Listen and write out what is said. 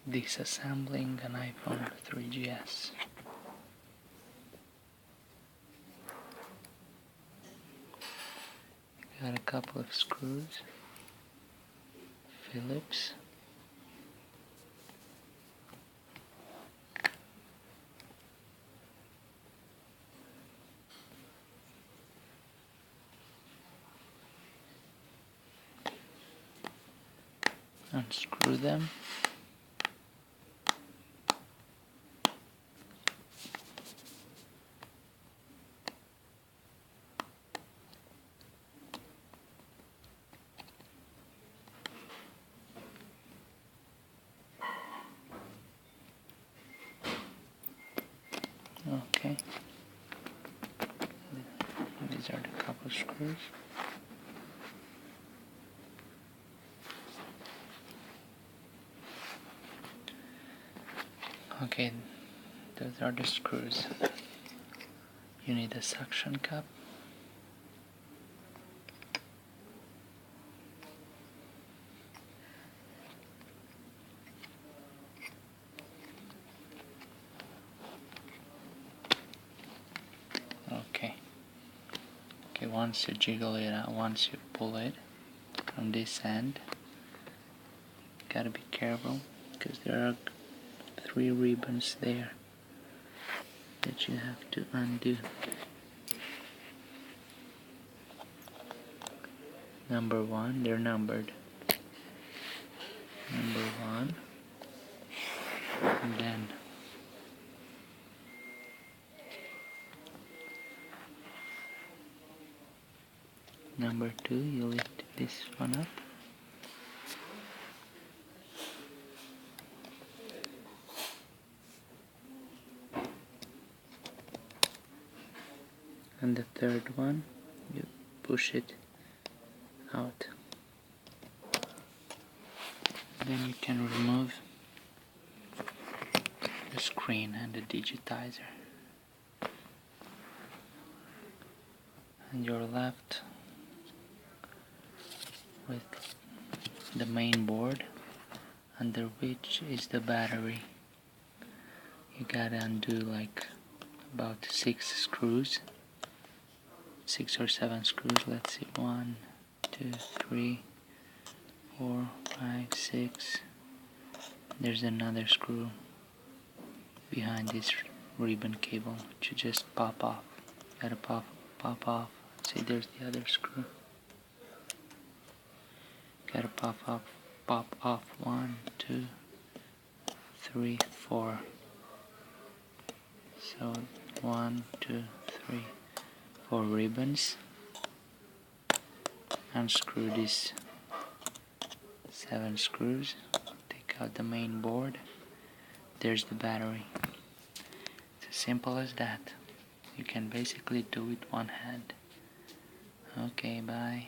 Disassembling an iPhone 3GS. Got a couple of screws, Phillips, unscrew them. Okay, these are the couple screws. Okay, those are the screws. You need a suction cup. Okay, once you jiggle it out, once you pull it from this end, gotta be careful because there are 3 ribbons there that you have to undo. Number 1, they're numbered. Number 1, and then number 2, you lift this one up. And the third one, you push it out. Then you can remove the screen and the digitizer. And you're left with the main board, under which is the battery. You gotta undo like about 6 screws, 6 or 7 screws. Let's see, 1, 2, 3, 4, 5, 6. There's another screw behind this ribbon cable which you just pop off. Gotta pop off. See, there's the other screw. Gotta pop off 1, 2, 3, 4. So 1, 2, 3, 4 ribbons. Unscrew these 7 screws. Take out the main board. There's the battery. It's as simple as that. You can basically do it one hand. Okay, bye.